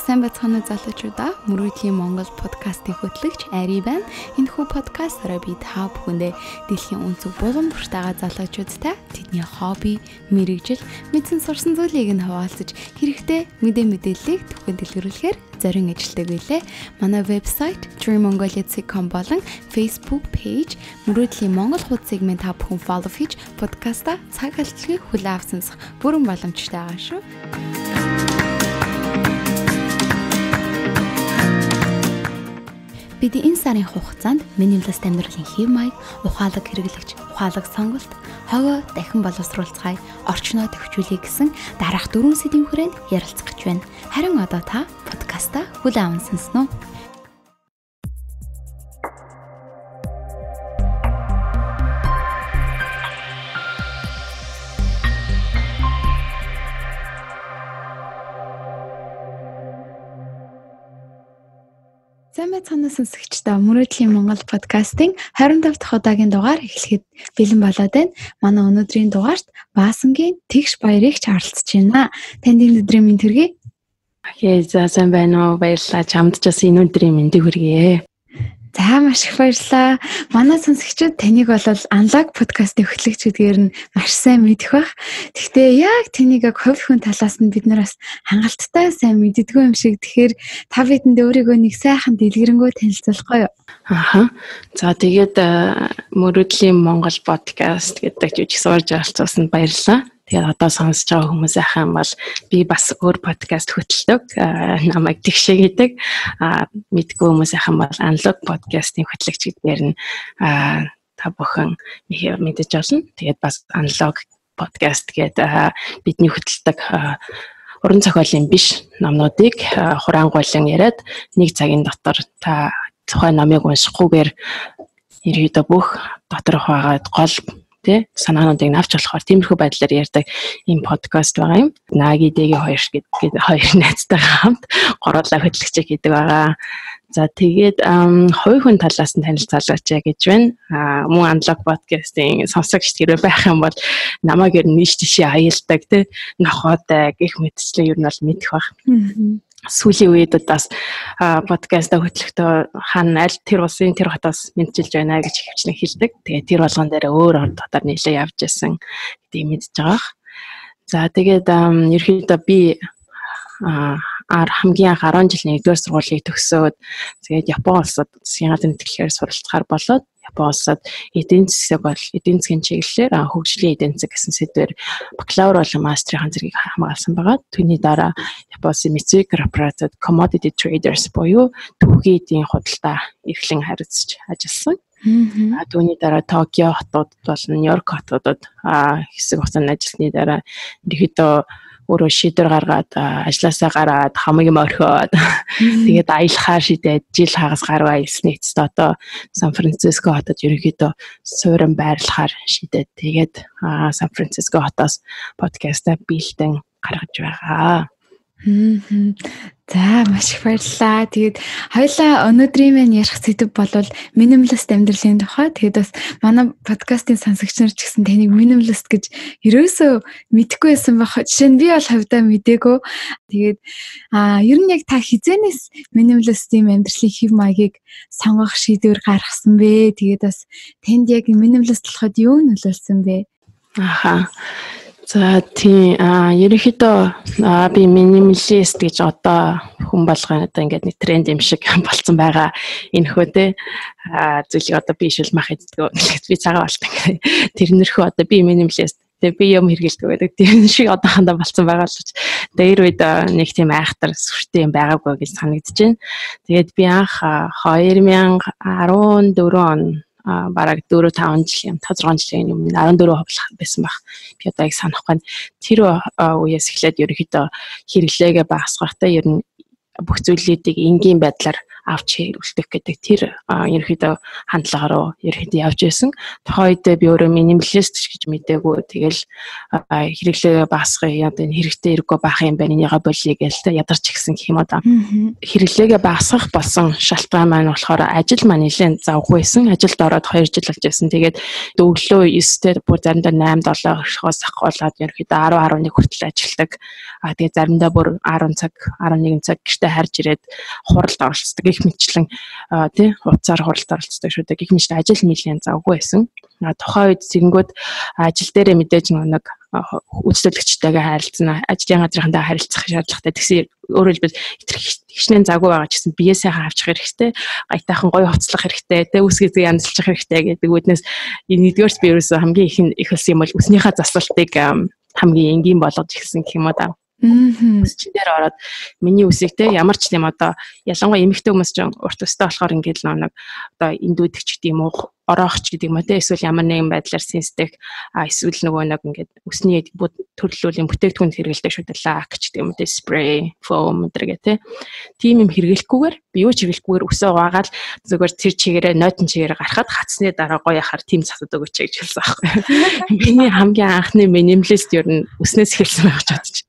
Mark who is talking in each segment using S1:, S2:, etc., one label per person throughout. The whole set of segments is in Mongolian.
S1: Сайн байцгаана залуучуудаа. Мөрөөдлийн Монгол подкастын хөтлөгч Ари байна. Энэхүү подкастаараа би та бүхэндээ дэлхийн өнцөг булган бүртайгаа залуучуудтай тэдний хобби, мэрэгжил, мэдсэн сурсан зүйлийг нь хуваалцаж хэрэгтэй мэдээллийг түгээн дэлгэрүүлэхээр зорин ажилладаг байлээ. Манай вебсайт dreammongolia.com болон Facebook page Мөрөөдлийн Монгол хуудсыг минь та бүхэн follow хийж подкаста цаг алдалгүй хүлээн авсансах бүрэн боломжтой байгаа шүү. Бид энэ сарын хугацаанд минималист амьдралын хэв маяг, ухаалаг хэрэглэгч, ухаалаг сонголт, хогоо дахин боловсруулцгаая, орчноо төвчүүлэе гэсэн дараах 4 сэдвийн хүрээнд ярилцах гэж байна. Харин одоо та подкаста хүлээн аван сонсноо. Сайн байцгаана сонсогчдоо. Мөрөөдлийн Монгол подкастын 25 дахь удаагийн дугаар эхлэхэд бэлэн болоод байна. Манай өнөөдрийн дугаарт Баасангийн тэгш баярыг оролцож байна. Танд энэ өдрийн мэнд хүргэе.
S2: За сайн байна уу? Баярлалаа. Чамд ч бас энэ өдрийн мэндийг хүргэе.
S1: За маш их баярлалаа. Манай сонсогчид таныг бол Unlock подкастын хөтлөгчдгээр нь маш сайн мэдэх бах. Гэхдээ яг тэнийг хувь хүн талаас нь бид нар бас хангалттай сайн мэддэггүй юм шиг. Тэгэхээр та бидэнд өөрийгөө нэг сайхан дэлгэрэнгүй танилцуулахгүй юу?
S2: Аха. За тэгээд Мөрөөдлийн Монгол подкаст гэдэг жүжиг сурж оролцуулсанд баярлалаа. Тэгээд одоо сонсож байгаа хүмүүс ахын бол би бас өөр подкаст хөтэлдэг. Намайг тэгшээ гэдэг. Мэдгүй хүмүүс ахын бол Unlock подкастын хөтлөгч гэдгээр нь та бүхэн мэдэж олно. Тэгээд бас Unlock подкаст гэдэг бидний хөтэлдэг уран зохиолын биш номнуудыг хураангуйлан яриад нэг цагийн дотор та тухайн номыг уншихгүйгээр ерөөдөө бүх доторх байгаа гол санаануудыг навч болохоор тиймэрхүү байдлаар ярьдаг ийм подкаст байгаа юм. Наги дэгийн хоёр найзтайгаа хамт гурлаа хөтлөгч хийдэг байгаа. За тэгээд хувь хүн талаас нь танилцуулаач гэж байна. Мөн Unlock подкастын сонсогч хэрэг байх юм бол намайг ер нь нийш тишээ аялдаг нохоотой гэх мэтчлэн ер нь бол мэдэх баг. Сүүлийн үед бас подкаста хөтлөхдөө хаана аль тэр улсын тэр хотоос мэдчилж байна гэж хөвчлэн хэлдэг. Тэгээ тэр болгон дээр өөр хотоор нийлээ явж байсан гэдгийг мэдж байгаа. За тэгээд ерөнхийдөө би хамгийн анх 10 жилийн 1-р сургуулийг төгсөөд тэгээд Япон улсад засгийн газрын тэтгэлгээр суралцахаар болоод Япон улсад эдийн засгийн чиглэлээр хөгжлийн эдийн засаг гэсэн сэдвээр бакалавр болон мастрын зэргийг хамгаалсан байгаа. Түүний дараа Япон улсын Mitsui Corporation Commodity Traders буюу төвгийн эдийн худалдаа эрхлэн харилцаж ажилласан. Түүний дараа Токио хотод болон Нью-Йорк хотодод хэсэг хугацаанд ажилласны дараа ерөнхийдөө өөрөө шийдвэр гаргаад ажилласаа гараад хамгийн орхиод тэгээд аялахаар шийдээд жил хагас гаруй аялсны эцэст одоо Сан Франциско хотод ерөнхийдөө суурин байрлахаар шийдээд тэгээд Сан Франциско хотоос подкаста биелдэн гаргаж байгаа. За маш их баярлалаа. Тэгээд хоёулаа өнөөдрийн маань ярих сэдэв бол минималист амьдралын тухай. Тэгээд бас манай подкастын сонсогч нар ч гэсэн таныг минималист гэж ерөөсөө мэдэхгүй байсан байх. Жишээ нь би бол хувьдаа мдээгүй. Тэгээд ер нь яг та хизээнээс минималистийн амьдралын хэв маягийг сонгох шийдвэр гаргасан бэ? Тэгээд бас танд яг минималист болоход юу нөлөөлсөн бэ? Аха. За тийм ерөнхийдөө би минималист гэж одоо хүн болгоо одоо ингээд нэг тренд юм шиг болцсон байгаа. Энэхүү зүйлийг одоо би шилмах хийдэггүй. Би цагаан болт ингээд тэрнэрхүү одоо би минималист. Тэгээ би юм хэрэгэлдэг байдаг. Тэр шиг одоохондоо болцсон байгаа л ч. Тэр үед нэг тийм айхтар сүртэй юм байгаагүй гэж санагдаж байна. Тэгээд би анх 2014 он бараг 4-5 жил юм 5-6 жилийн өмнө 14 хувлах байсан баг. Би одоо яг санахгүй. Тэр үеэс эхлээд ерөнхийдөө хэрэглээгээ багасгахтай ер нь бүх зүйлүүдийг энгийн байдлаар авч үлдэх гэдэг тэр ерөнхийдөө хандлагаараа ерөнхийдөө явж байсан. Тухайн үед би өөрөө минималист гэж мэдээгүй. Тэгэл хэрэглээ багасгах одоо энэ хэрэгтэй хэрэггүй байх юм байна. Энийгээ болъё гэж ядарч гисэн гэх юм да. Хэрэглээгээ багасгах болсон шалтгаан маань болохоор ажил маань нэлээд завгүй байсан. Ажилд ороод 2 жил болж байсан. Тэгээд өглөө 9-д бүр заримдаа 8-7 оршихоос ахуулаад ерөнхийдөө 10-11 хүртэл ажилладаг. Тэгээд заримдаа бүр 10 цаг 11 цаг гэртээ харж ирээд хуралд оролцдог. Их мэтчлэн тий хувцаар хуралд оролцдог шүү дээ. Гэх мэт ажил нэлээд завгүй байсан. Тухайн үед зингүүд ажил дээрээ мэдээж нэг үйлчлэгчтэйгээ харилцана. Ажлын газрынхандаа харилцах шаардлагатай. Тэгсэн өөрөөр хэлбэл хичнээн завгүй байгаа ч гэсэн бие сайхан авчих хэрэгтэй. Гайтайхан гоё хувцлах хэрэгтэй. Тэ үс гэзээ янзлчих хэрэгтэй гэдэг үүднээс энэ нэгдүгээрс би ерөөсөө хамгийн их хэлсэн юм бол үснийхээ засвалтыг хамгийн энгийн болгож эхэлсэн гэх юм уу да. Үсчин дээр ороод миний үсийг те ямар ч юм одоо ялангуяа эмэгтэй хүмүүс ч урт өстэй болохоор ингээд л нэг одоо эндүүдч гэдэг юм уу ороохч гэдэг юм уу те эсвэл ямар нэгэн байдлаар сенситив эсвэл нөгөө нэг ингээд үсний төрлөлийн бүтээгдэхүүн хэрэгэлдэг шүү дээ лак гэдэг юм уу те спрей фом гэдэг те тийм юм хэрэглэхгүйгээр би юу ч хэрэглэхгүйгээр үсээ угаагаад зүгээр тэр чигээрээ нойтон чигээрээ гарахад хацсны дараа гоё яхаар тийм цацад өгөөч гэж хэлсэн аахгүй. Миний хамгийн анхны минималист ер нь үснээс эхэлсэн байх гэж бодчих.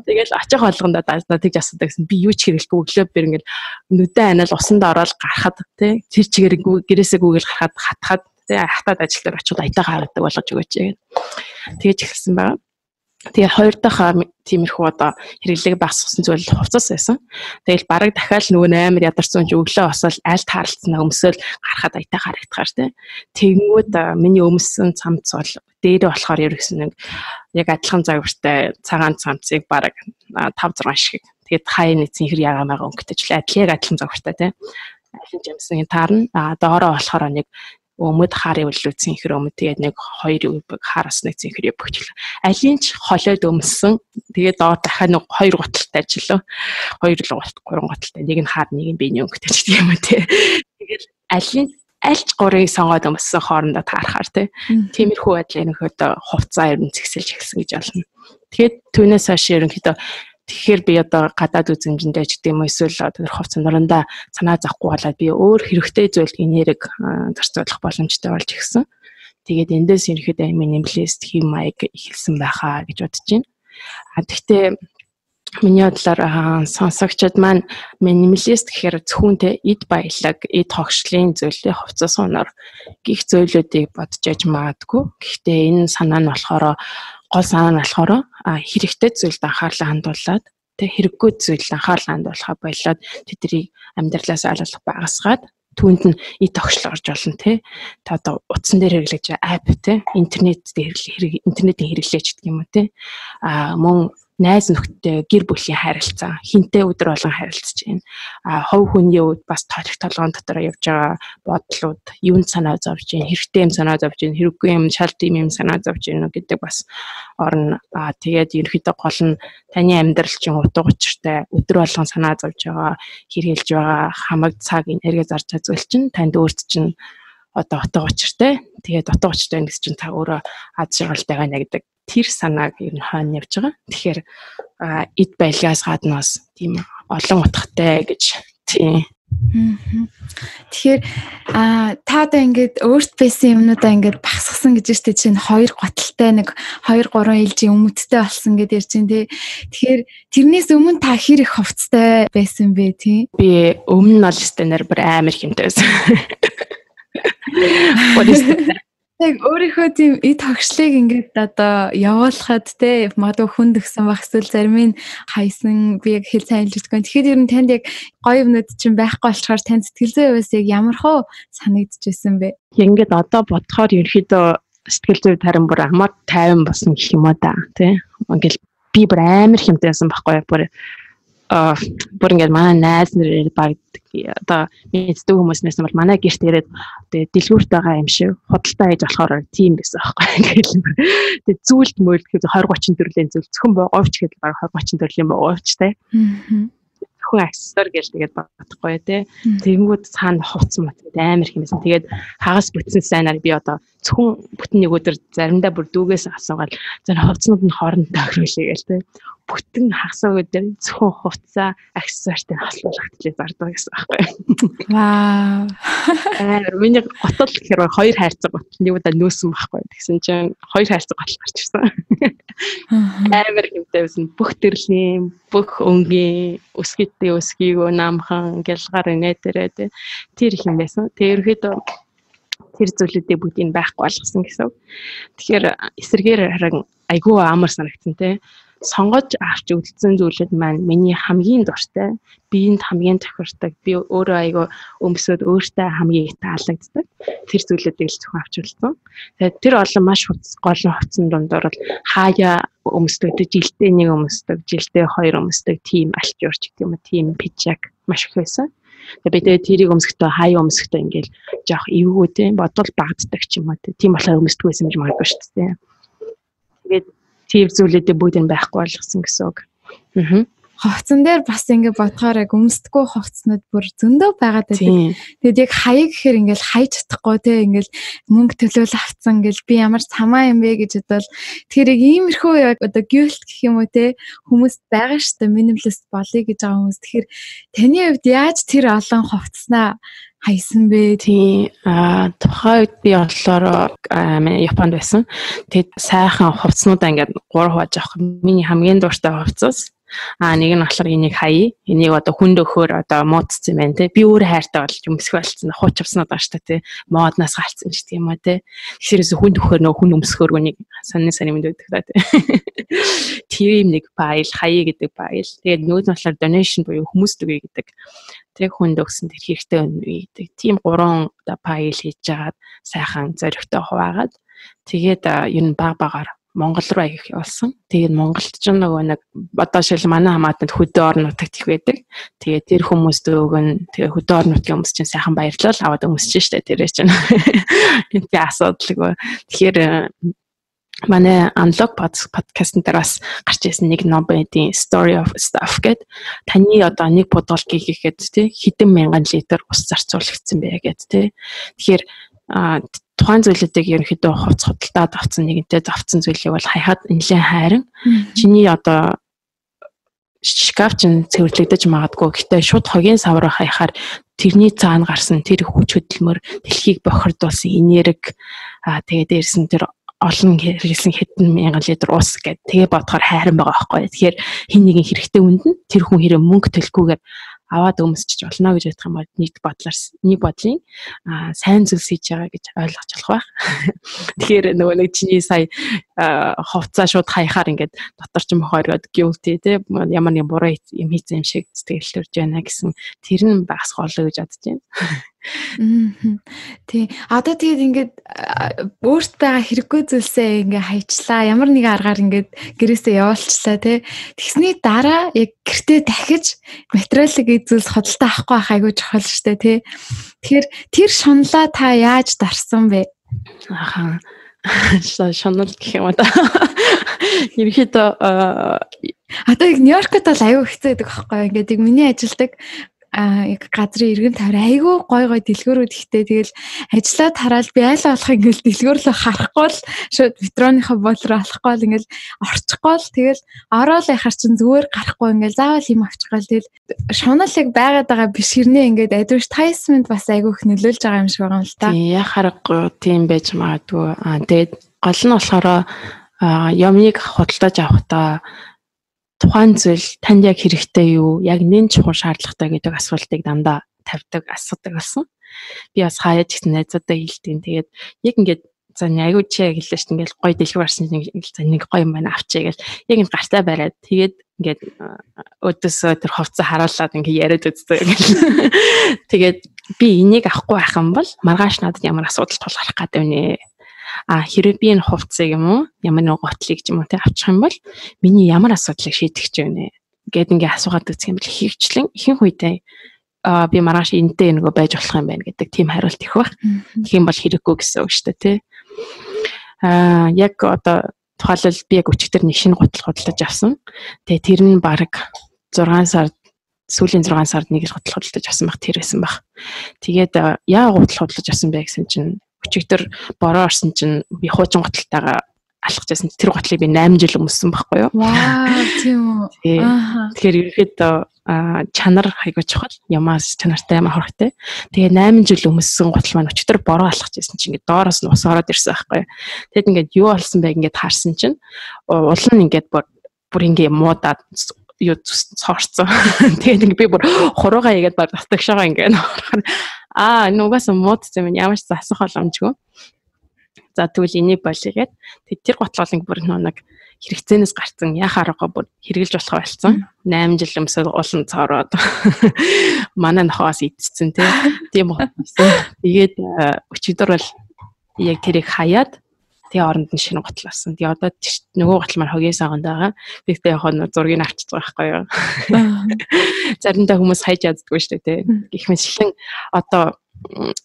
S2: Тэгэл очих болгондоо тэгж асуудаг гэсэн би юу ч хэрэглэхгүй өглөө бэр ингээд нүдэн анал усанд ороод гарахад тий тэр чигээр гэрээсээ гүгэл гарахад хатахад тий хатаад ажил дээр очиод аятаа гаргадаг болгож өгөөч гэдэг. Тэгэж эхэлсэн байгаа. Тэгээ хоёр дахь тиймэрхүү одоо хэрэглээг багасгасан зүйл хувцас байсан. Тэгэл бараг дахиад нөгөө 8 ядарсан ч өглөө босоод аль тааралцсан өмсөөл гарахад аятаа харагдахаар тий. Тэгэнгүүт миний өмссөн цамц бол дээрээ болохоор ерөөсөн нэг яг адилхан загвартай цагаан цамцыг бараг 5-6 шиг. Тэгээд хаяа нийцэн хэр ягаамаа өнгөтөж адилхан адилхан загвартай тий. Алин жамсан таарна. Доороо болохоор нэг өмд харын үллүүцэн ихэр өмд тэгээд нэг 2 хараас нэг зинхэр бөхчлээ. Алин ч холойд өмссөн. Тэгээд доор дахиад нэг 2 гуталтай ажиллав. 2 л гутал 3 гуталтай. Нэг нь хаар нэг нь биений өнгөтэй ч тийм үү те. Тэгээд альч 3-ыг сонгоод өмссөн хоорондоо таарахаар те. Тиймэрхүү байдлаар ерөнхийдөө хувцаа ер нь зэгсэлж эхэлсэн гэж болно. Тэгээд түүнээс хойш ерөнхийдөө тэгэхээр би одоо гадаад үзэмжиндээ ч гэдэг юм уу эсвэл тэр хувцас нурандаа санаа зовхгүй болоод би өөр хэрэгтэй зүйлд энерги зарцуулах боломжтой болж ирсэн. Тэгээд эндээс ерөнхийдөө минималист хэм маяг эхэлсэн байхаа гэж бодож байна. Гэхдээ миний бодлоор сонсогчид маань минималист гэхээр зөвхөн эд баялаг, эд хогшлын зүйлээ хувцас унаар гих зүйлүүдийг бодож яж магадгүй. Гэхдээ энэ санаа нь болохоор гол санаа нь болохоор хэрэгтэй зүйлд анхаарлаа хандуулад тэг хэрэггүй зүйлд анхаарлаа хандуулахаа болоод тэдний амьдралаас олох багасгаад түүнд нь эд тогшлоо орж болно те. Та одоо утсан дээр хэрэглэж апп те интернетийн хэрэглээч гэдэг юм уу те. Мөн найз нөхдөд гэр бүлийн харилцаа хинтээ өдөр болгон харилцаж байна. Хов хүний үед бас толгоон дотор явж байгаа бодлууд юунд санаа зовж байна, хэрэгтэй юм санаа зовж байна, хэрэггүй юм, шалт юм санаа зовж байна гэдэг бас орно. Тэгээд ерөнхийдөө гол нь таны амьдрал чинь утга учиртай өдөр болгон санаа зовж байгаа, хэрэгжилж байгаа хамаг цаг энерги зарж байгаа зүйл чинь танд өөрт чинь одоо утга учиртай. Тэгээд утга учиртай гэсэн чинь та өөрөө аз жаргалтайгаа нэгдэг тэр санааг ер нь хойно явж байгаа. Тэгэхээр эд байлгаас гаднаас тийм олон утгатай гэж тийм.
S1: Тэгэхээр та одоо ингээд өөрт байсан юмнуудаа ингээд багсгасан гэж штэ чинь 2 готалтай нэг 2-3 ээлжийн өмдтэй болсон гэдээ ярьж байна тий. Тэгэхээр тэрнээс өмнө та хэр их хувцтай байсан бэ тий? Би
S2: өмнө нь бол стенер бүр амар хэмтэй байсан.
S1: Яг өөрийнхөө тийм эд хогшлыг ингээд одоо явуулахад те магадгүй хүнд өгсөн байх эсвэл зарим нь хайсан би яг хэл сайн хэлж байгаа. Тэгэхээр ер нь танд яг гоё юмнууд чинь байхгүй болчоор танд сэтгэл зүйн хувьас яг ямар хөө санагдчихсэн бэ?
S2: Ингээд одоо бодохоор ерөөхдөө сэтгэл зүй тарин бүр амар тайван болсон гэх юм уу да тий. Ингээд би бүр амар хэмтээсэн байхгүй бүр ингээд манай найз нэр баг одоо мэддэг хүмүүснээс бол манай гэрт ирээд тэгээ дэлгүүрт байгаа юм шиг худалдаа хийж болохоор тийм байсан байхгүй ингээд тэгээ зүйлд мөөлд гэхэд 20-30 төрлийн зүйл зөвхөн боовч гэдэг баг 20-30 төрлийн боовч те зөвхөн аксессуар гэл тэгээд бодохгүй те тэгэнгүүт цаана хувц мот амар хэмсэн тэгээд хагас бүтсэн сайнаар би одоо зөвхөн бүтэн нэг өдөр заримдаа бүр дүүгээс асуугаад зөв хувцснууд нь хоорондоо хөрвүүлээ гээл те. Бүтэн хагас өдөр зөвхөн хувцаа аксессуартай хослуулагдчихлээ зардаг гэсэн байхгүй.
S1: Вау.
S2: Миний готол гэхээр хоёр хайрцаг готол нэг удаа нөөсөн байхгүй. Тэгсэн чинь хоёр хайрцаг готол гарч ирсэн. Амар хэмтэй байсан. Бүх төрлийн, бүх өнгийн, өсгийтэй өсгийгөө намхан гэлгаар инээдэрээ те. Тэр их юм байсан. Тэр ихэд тэр зүйлүүдийг бүгдийг байхгүй болгосон гэсэн. Тэгэхээр эсэргээр харин айгүй амар санагдсан те. Сонгож авч үлдсэн зүйлүүд маань миний хамгийн дуртай, биеинд хамгийн тохирдог, би өөрөө айгүй өмсөд өөртөө хамгийн их таалагддаг. Тэр зүйлүүдийг л зөвхөн авч үлдсэн. Тэгээд тэр олон маш голон хувцсан дундор бол хаяа өмсдөг, жилдээ нэг өмсдөг, жилдээ хоёр өмсдөг тийм альчуурч гэх юм уу, тийм пижак маш их байсан. Тэгээд тэрийг өмсөхдөө хаяа өмсөхдөө ингээл жоох эвгүй те бодвол багддаг ч юм уу те. Тийм болохоор өмсдөг байсан гэж магадгүй шүү дээ. Тэгээд тийм зүйлүүдээ бүгд нь байхгүй болгосон гэсэн үг.
S1: Хувцсан дээр бас ингэ бодохоор яг өмсдөггүй хувцснууд бүр зөндөө байгаад байдаг. Тэгэд яг хаяа гэхээр ингээл хайж чадахгүй те ингээл мөнгө төлөөл авцсан ингээл би ямар цамаа юм бэ гэж бодвол тэгэхээр яг иймэрхүү яг одоо гүйлт гэх юм уу те хүмүүс байгаа штэ минималист болъё гэж байгаа хүмүүс. Тэгэхээр таны хувьд яаж тэр олон хувцснаа хайсан бэ?
S2: Тийм тухайн үед би болохоор Японд байсан. Тэгээд сайхан хувцснуудаа ингээд 3 хувааж авах. Миний хамгийн дуртай хувцас. Нэг нь болохоор энийг хаяа. Энийг одоо хүнд өгөхөөр одоо муудсан юм байна те. Би өөр хайртай болж өмсөх болсон. Хууч авснууд байна шүү дээ те. Моднаас галцсан ч тийм үү те. Тэсэрээс хүнд өгөхөөр нөө хүн өмсөхөөр үнийг сонин мэд өгдөг та те. Тийм нэг файл хаяа гэдэг файл. Тэгээд нүүд нь болохоор donation буюу хүмүүст өгье гэдэг. Тэг хүнд өгсөн тэр хэрэгтэй үнэ гэдэг. Тийм 3 файл хийж жагаад сайхан зоригтой хуваагаад тэгээд ер нь багаар Монгол руу аявих явуулсан. Тэгээд Монголд ч нөгөө нэг одоо шил манай хамаатанд хөдөө орон нутагт их байдаг. Тэгээд тэр хүмүүст өгөн тэгээд хөдөө орон нутгийн хүмүүс чинь сайхан баярлал аваад өмсөж штэ тэрээ чинь. Энд асуудалгүй. Тэгэхээр манай Unlock podcast-н дээр бас гарч ирсэн нэг ном байдیں۔ Story of Stuff гэдэг. Таны одоо нэг бодгол хийхэд тий хэдэн мянган литр ус зарцуулагдсан бэ гэдэг тий. Тэгэхээр тухайн зүйлүүдийг ерөнхийдөө хувц худалдаад авсан нэгэнтээ завцсан зүйлийг бол хаяад нэлээд хайран. Чиний одоо шкаф чинь цэвэрлэгдэж магадгүй. Гэхдээ шууд хогийн савраа хаяхаар тэрний цаана гарсан тэр хүч хөдөлмөр дэлхийг бохирдуулсан энерги тэгээд дээрс нь тэр олон хэрэглэсэн хэдэн мянган литр ус гэдэг тэгээ бодохоор хайран байгаа байхгүй. Тэгэхээр хин нэгэн хэрэгтэй үндэн тэр хүн хэрэг мөнгө төлөхгүйгээр аваад өмсчих болно гэж бодох юм бол нэг бодлын сайн зүйлс хийж байгаа гэж ойлгож болох байх. Тэгэхээр нөгөө нэг чиний сая хувцаа шууд хаяхаар ингээд дотор ч мохороод guilty те ямар нэг буруу юм хийсэн юм шиг сэтгэл төрж байна гэсэн тэр нь багс хоолой гэж бодож байна.
S1: Тий. Одоо тэгээд ингээд өөрт байгаа хэрэггүй зүйлсээ ингээ хайчлаа. Ямар нэг аргаар ингээд гэрээсээ явуулчлаа тий. Тэгсний дараа яг гэртээ дахиж материалыг зүйлс хөдөлтөө авахгүй байх айгүй чухал штэ тий. Тэгэхээр тэр шунлаа та яаж дарсан бэ?
S2: Шунал гэх юм да. Ерөнхийдөө
S1: одоо яг Нью-Йоркт бол айгүй хэцүү байдаг байхгүй. Ингээд яг миний ажилдаг яг газрын иргэн тавир айгүй гой дэлгүүрүүд ихтэй тэгэл ажиллаад хараад би айл болох ингээл дэлгүүрлөө харахгүй л шууд метроныхоо бол руу алахгүй л ингээл орчихгүй л тэгэл ороод яхаар чин зүгээр гарахгүй ингээл заавал юм авчихгүй л тэгэл шунал яг байгаад байгаа биш хэрнээ ингээд advertisement бас айгүй их нөлөөлж байгаа юм шиг байгаа юм л та.
S2: Тий яхахгүй тийм байж магадгүй. Тэгээд гол нь болохоор юмыг худалдаж авахдаа тухайн зүйл танд яг хэрэгтэй юу, яг нэн чухал шаардлагатай гэдэг асуултыг дандаа асуудаг болсон. Би бас хаяаж гэсэн найзуудаа хэлдэг. Тэгээд яг ингээд за айгуу чи яг хэллээ шүү дээ. Ингээл гой дэлгүүр арсан нэг гой юм байна авчээ гэж яг энэ гартаа бариад тэгээд ингээд өдөөсөө тэр хувцас хараалаад ингээд яриад үздэг. Тэгээд би энийг авахгүй байх юм бол маргааш надад ямар асуудал тулгарах гэдэг вэ? Хэрвээ би энэ хувцсыг юм уу ямар нэг готлыг ч юм уу те авчих юм бол миний ямар асуудлыг шийдэх гэж байна гэд ингээ асуугаад үзэх юм бол хөвчлэн ихэнх үедээ би маргааш энэтэй нөгөө байж болох юм байна гэдэг тийм хариулт их баг. Тэгэх юм бол хэрэггүй гэсэн үг шүү дээ тий. Яг одоо тухайлбал би яг өчигдөр нэг шинэ гутал худалдаж авсан. Тэгээ тэр нь баг 6 сард сүүлийн 6 сард нэг л гутал худалдаж авсан баг тэр байсан баг. Тэгээд яа гутал худалдаж авсан бэ гэсэн чинь өчигдөр бороо орсон чинь би хуучин готалтайгаа алхаж байсан. Тэр готлыг би 8 жил өмссөн байхгүй юу?
S1: Вау, тийм үү.
S2: Тэгэхээр ерөөхдөө чанар хайгуу чухал. Ямаас чанартай ямар хорхтой. Тэгээ 8 жил өмссөн готл маань өчигдөр бороо алхаж байсан чинь ингээд доороос нь ус ороод ирсэн байхгүй юу? Тэгэд ингээд юу болсон бэ ингээд хаарсан чинь уул нь ингээд бүр ингээд муудаад юу цоорцсон. Тэгээд ингээд би бүр хуруугаа игээд баг татагшаага ингээд нугаас муудсан юм ямар ч засах боломжгүй. За тэгвэл энийг болигээд тэр готлол бүр нэг хэрэгцээнээс гарцсан яхааргаа бүр хэрэгжилж болох болсон. 8 жил өмсөд уулан цоороод манай нохоос идчихсэн тийм болсон. Тэгээд өчигдөр бол яг тэрийг хаяад тэгээ оронд нь шинэ готл авсан. Тэгээ одоо нөгөө готл маань хогийн саганд байгаа. Би тэгээ яг зургийг авчиж байгаа байхгүй юу. Заримдаа хүмүүс хайж яддаггүй шүү дээ. Гэх мэтлэн одоо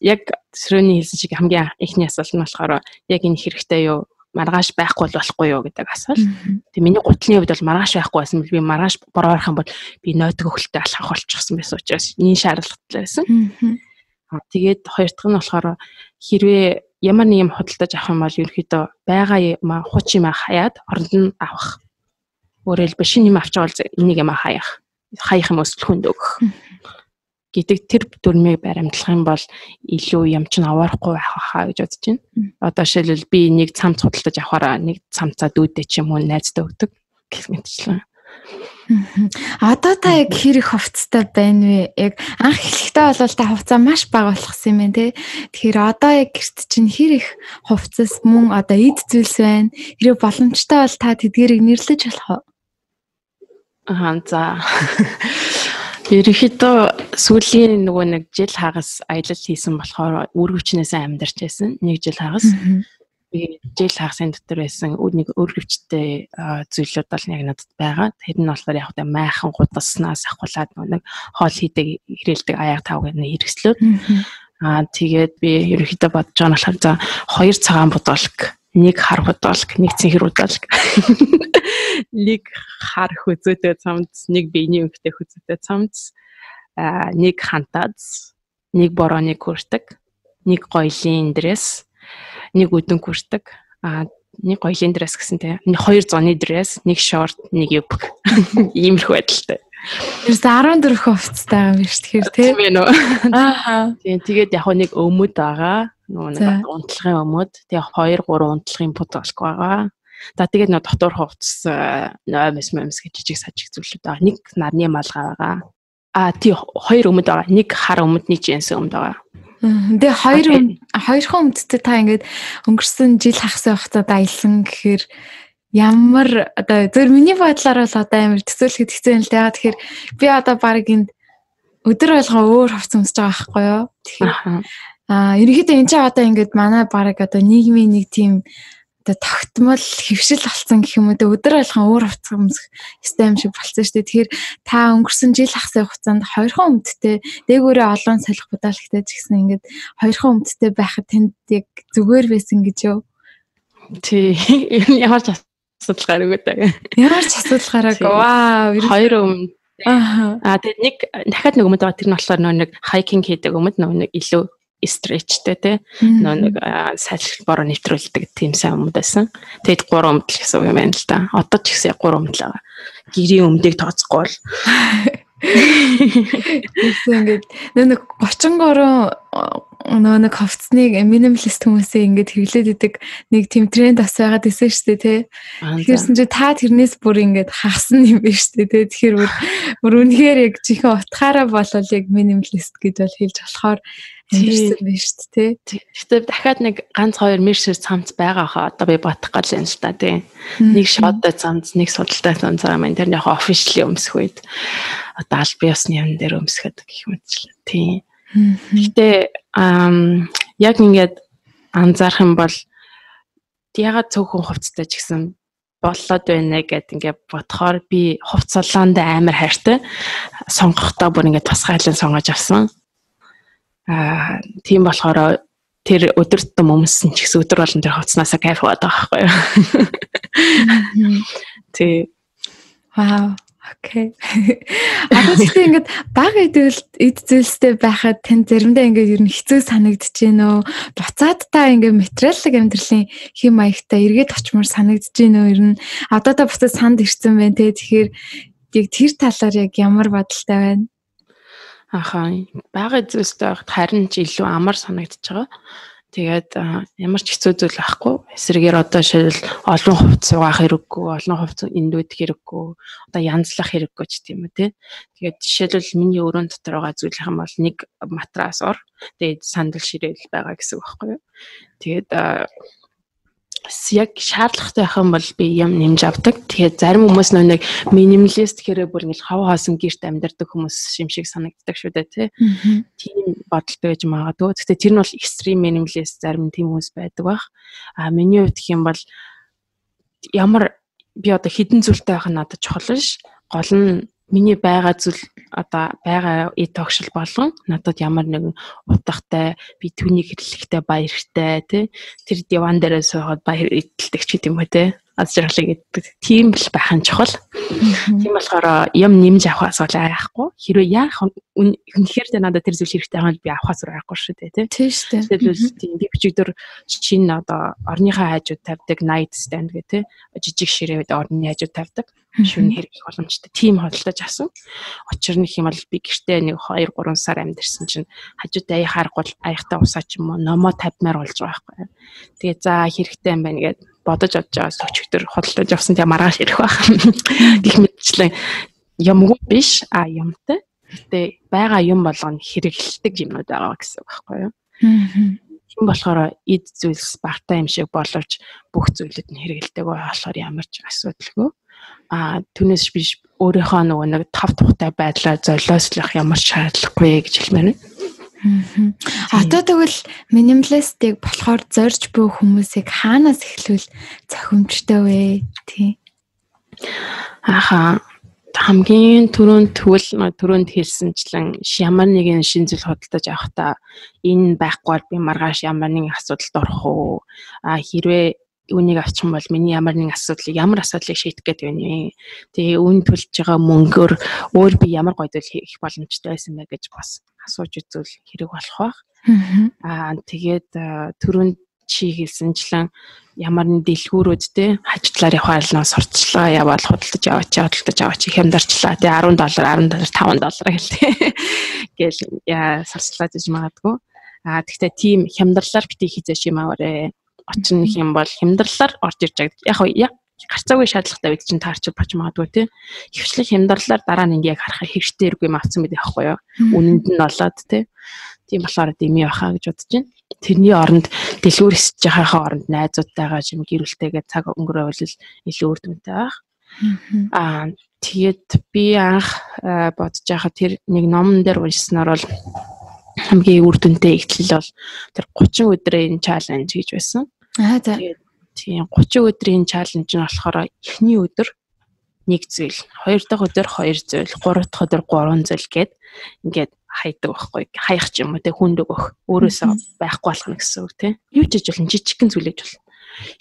S2: яг сөрөний хэлсэн шиг хамгийн ихний асуулт нь болохоор яг энэ хэрэгтэй юу? Маргааш байхгүй болохгүй юу гэдэг асуулт. Тэгээ миний гутлын хувьд бол маргааш байхгүй байсан бол би маргааш бороо орох юм бол би нойтог хөлтэй алхах болчихсон байсан учраас энэ шаардлагатай байсан. Тэгээд хоёр дахь нь болохоор хэрвээ ямар нэг юм худалдаж авах юм бол ерөөхдөө байгаа юм хуучин юм хаяад оронд нь авах. Өөрөөр хэлбэл шинэ юм авч байгаа бол энийг юм хаях юм өсөлхөнд өгөх гэдэг тэр дүрмийг баримтлах юм бол илүү юм чинь аваарахгүй байх хаа гэж бодож байна. Одоо жишээлбэл би нэг цамц худалдаж авахаараа нэг цамцаа дүүдээ ч юм уу найздаа өгдөг гэх мэтчлэн. Одоо та яг хэр их хувцастай байна вэ? Яг анх эхлэхдээ бол та хувцаа маш бага болгосон юм байна те. Тэгэхээр одоо яг гэрт чинь хэр их хувцас мөн одоо эд зүйлс байна. Хэрэг боломжтой бол та тэдгэрийг нэрлэж болох уу? За. Ерөнхийдөө сүүлийн нөгөө нэг жил хагас аялал хийсэн болохоор үр хүчнээс амьдарч байсан. Нэг жил хагас. Би жил хагасын дотор байсан нэг үр хүчтэй зүйлүүд бол яг надад байгаа. Тэр нь болохоор яг та майхан гудаснаас ахуулаад нэг хоол хийдэг хэрэлдэг аяг тавганы хэрэгслүүд. Тэгээд би ерөнхийдөө бодож байгаа нь болохоор за 2 цагаан бодолк, 1 хар бодолк, 1 цэнхэр бодолк. Нэг хар хөзөөтэй цамц, нэг биений өнгөтэй хөзөөтэй цамц, нэг хантаз, нэг борооны хүртэг, нэг гоёлын дресс, нэг өдөн хүртэг, нэг гоёлын дресс гэсэнтэй, 2 зуны дресс, нэг шорт, нэг юбк. Иймэрхүү байдалтай.
S1: Ерөөс 14 хувцастай байгаа юм шүү тэгэхээр тийм
S2: ээ нөө. Тийм тэгээд яг нэг өмөд байгаа. Нэг унтлагын өмөд, тэгээд 2 3 унтлагын бодолк байгаа. За тэгээд нөө дотор хувцас номс гэж жижиг сажиг зүйлүүд байгаа. Нэг нарны малгай байгаа. Тий 2 өмд байгаа. Нэг хар өмдний жинс өмд байгаа.
S1: Тэгээ 2 өмдтэй та ингээд өнгөрсөн жил хагасны хугацаанд аялсан гэхээр ямар одоо зөв миний бодлоор бол одоо амар төсөөлөхөд хэцүү юм л дээ. Тэгэхээр би одоо баг энд өдөр болгон өөр хувцас өмсөж байгаа байхгүй юу. Тэгэхээр ерөнхийдөө энэ ч одоо ингээд манай баг одоо нийгмийн нэг тийм одоо тогтмол хөвшил болсон гэх юм уу. Өдөр болгон өөр хувцас өмсөх ёстой юм шиг болсон шүү дээ. Тэгэхээр та өнгөрсөн жил хагасны хугацаанд 2 өмдтэй дээгүүрээ олон салхи будаалагтай ч гэсэн ингээд 2 өмдтэй байхад тэнд яг зүгээр байсан гэж юу?
S2: Тий ямар ч асуудал гараагүй.
S1: Ямар ч асуудал гараагүй. Вау,
S2: 2 өмд. Тэгээд нэг дахиад нэг өмд байгаа. Тэр нь болохоор нэг хайкинг хийдэг өмд, нэг илүү стретчтэй те нэг салхи бороо нэвтрүүлдэг тийм сайн өмд байсан. Тэгэд 3 өмд л гэсэн юм байна л да. Одоо ч гэсэн 3 өмд л байгаа. Гэрийн өмдийг тооцохгүй бол
S1: гэсэн ингээд нэг 33 нэг хувцсныг минималист хүмүүсээ ингээд хэвлээд идэг нэг тийм тренд бас байгаад исэн шүү дээ тий. Тэгэхэрсэн чи та тэрнээс бүр ингээд хагасан юм биш шүү дээ тий. Тэгэхээр бүр үнэхээр яг чихэн утгаараа болол яг минималист гэж бол хэлж болохоор амьдсан биш шүү дээ тий.
S2: Гэхдээ дахиад нэг ганц 2 мершэр цамц байгаа хаа одоо би батах гал юм л та тий. Нэг шоттой цамц, нэг судалтай цамц байгаа маань тэр яг офишиали өмсөх үед одоо аль биесны юм дээр өмсөхөд гэх юм чинь тий. Гэтэ яг ингээд анзаарах юм бол ягаад цөөхөн хувцастай ч гэсэн боллоод байна гэд ингээд бодохоор би хувцалаанд амар хайртай сонгохдоо бүр ингээд тусгайлан сонгож авсан. Тийм болохоор тэр өдөр тутам өмссөн ч гэсэн өдөр болгон тэр хувцаснасаа кайф аваад байгаа байхгүй юу. Тий.
S1: Вау. Окей. Одоо ч ингээд бага эд зүйлстэй байхад тань заримдаа ингээд ер нь хэцүү санагдаж байна уу? Буцаад та ингээд материалын амьдралын хэм маягтай эргээд очмоор санагдаж байна уу? Ер нь одоо та буцаад санд ирсэн байна те. Тэгэхээр яг тэр талаар яг ямар бодолтой байна?
S2: Бага зүйлстэй байхад харин ч илүү амар санагдаж байгаа. Тэгээд ямар ч хэцүү зүйл байхгүй. Эсрэгээр одоо шил олон хувц суугах хэрэггүй, олон хувц эндүүд хэрэггүй, одоо янзлах хэрэггүй ч тийм үү те. Тэгээд жишээлбэл миний өрөөнд дотор байгаа зүйл хэм бол нэг матрас ор, тэгээд сандал ширээл байгаа гэсэн үг байхгүй юу. Тэгээд яг шаардлагатай байх юм бол би юм нэмж авдаг. Тэгээд зарим хүмүүс нэг минималист гэхээр бүр ингээл хав хаасан гэрт амьдардаг хүмүүс шиг санагддаг шүү дээ тий. Тийм бодолтой байж магадгүй. Гэхдээ тэр нь бол extreme minimalist зарим тийм хүмүүс байдаг бах. Миний хувьд гэх юм бол ямар би одоо хідэн зүйлтэй байх нь надад чухал ш. Гол нь миний байгаа зүйл одоо байгаа тогшил болгон надад ямар нэгэн утгатай би түүнийг хэрэглэхдээ баяртай тий тэр диван дээрээ суугаад баяр идэлдэг ч гэдэм үү тий аз жаргалыг иддэг тийм л байх нь чухал. Тийм болохоор юм нэмж авахаас бол айхгүй хэрвээ яах үнэхээр надад тэр зүйл хэрэгтэй байгаа бол би авахаас айхгүй шүү дээ тий.
S1: Тийм шүү дээ.
S2: Тэгвэл тийм би өчигдөр шинэ одоо орныхаа хажууд тавьдаг night stand гэх тий жижиг ширээвд орны хажууд тавьдаг шүн хэрэг боломжтой. Тийм хөдөлтөж асан. Учир нь юм бол би гэртээ нэг 2 3 сар амьдэрсэн чинь хажуудаа харахгүй аяхтай усаа ч юм уу номоо тавьмаар болж байгаа байхгүй. Тэгээ за хэрэгтэй юм байна гэд бодож авч байгаас өчигдөр хөдөлтөж авсан тийм маргааш ирэх байх. Гэх мэтчлэн юмгүй биш юмтай. Гэтэ байгаа юм болгоно хэрэгэлдэг юмнууд байгаа гэсэн үг байхгүй юу. Тийм болохоор эд зүйлс багтаа юм шиг боловч бүх зүйлүүд нь хэрэгэлдэг болохоор ямар ч асуудалгүй. Түүнээс биш өөрийнхөө нэг тав тухтай байдлаар золиослох ямар шаардлагагүй гэж хэлмээр байна.
S1: Одоо тэгвэл минималистик болохоор зорж буй хүмүүсийг хаанаас эхлүүл зохимжтой вэ? Тий.
S2: Хамгийн түрүүнд хэлсэнчлэн ямар нэгэн шин зүйл хөдөлж авахдаа энэ байхгүйгээр би маргааш ямар нэгэн асуудалд орох уу? Хэрвээ үнийг авчих юм бол миний ямар асуудлыг шийдэх гээд байна вэ? Тэгээ үн төлж байгаа мөнгөөр өөр би ямар гоё зүйл хийх боломжтой байсан бэ гэж бас асууж үзвэл хэрэг болох байх. Тэгээд түрүүнд чи хэлсэнчлэн ямар нэг дэлгүүрүүд те хаж талаар явахаар л сурталчлаа яваад худалдаж аваач хямдарчлаа те $10 $5 гэлтэй гэл сурталчлаад иж магадгүй. Тэгтээ тийм хямдрлаар бити хийжээш юм аваарэ. Очин нэг юм бол хямдрлаар орж ирж байгаа. Яг гарцаагүй шаардлагатай үед чинь таарч бач магадгүй тий. Хөвчлэг хямдрлаар дараа нь яг харах хэрэгтэйргүй юм авсан байдаг байхгүй юу. Үнэнд нь болоод тий. Тийм болохоор дэмий байхаа гэж бодож байна. Тэрний оронд дэлгүүр эсэж байхаа оронд найзуудтайгаа юм гэрүүлтэйгээ цаг өнгөрөөвөл илүү үр дүнтэй байх. Тэгээд би анх бодож байхад тэр нэг номон дээр уншсанаар бол хамгийн үр дүнтэй ихтэл бол тэр 30 өдрийн чаленж гэж байсан.
S1: За.
S2: Тийм 30 өдрийн чаленж нь болохоор эхний өдөр нэг зүйл, хоёр дахь өдөр хоёр зүйл, гурав дахь өдөр гурван зүйл гэд ингээд хайдаг байхгүй. Хаях ч юм уу те хүнд өгөх, өөрөөсөө байхгүй болгоно гэсэн үг те. Юу ч хийж болно, жижигхэн зүйл гэж болно.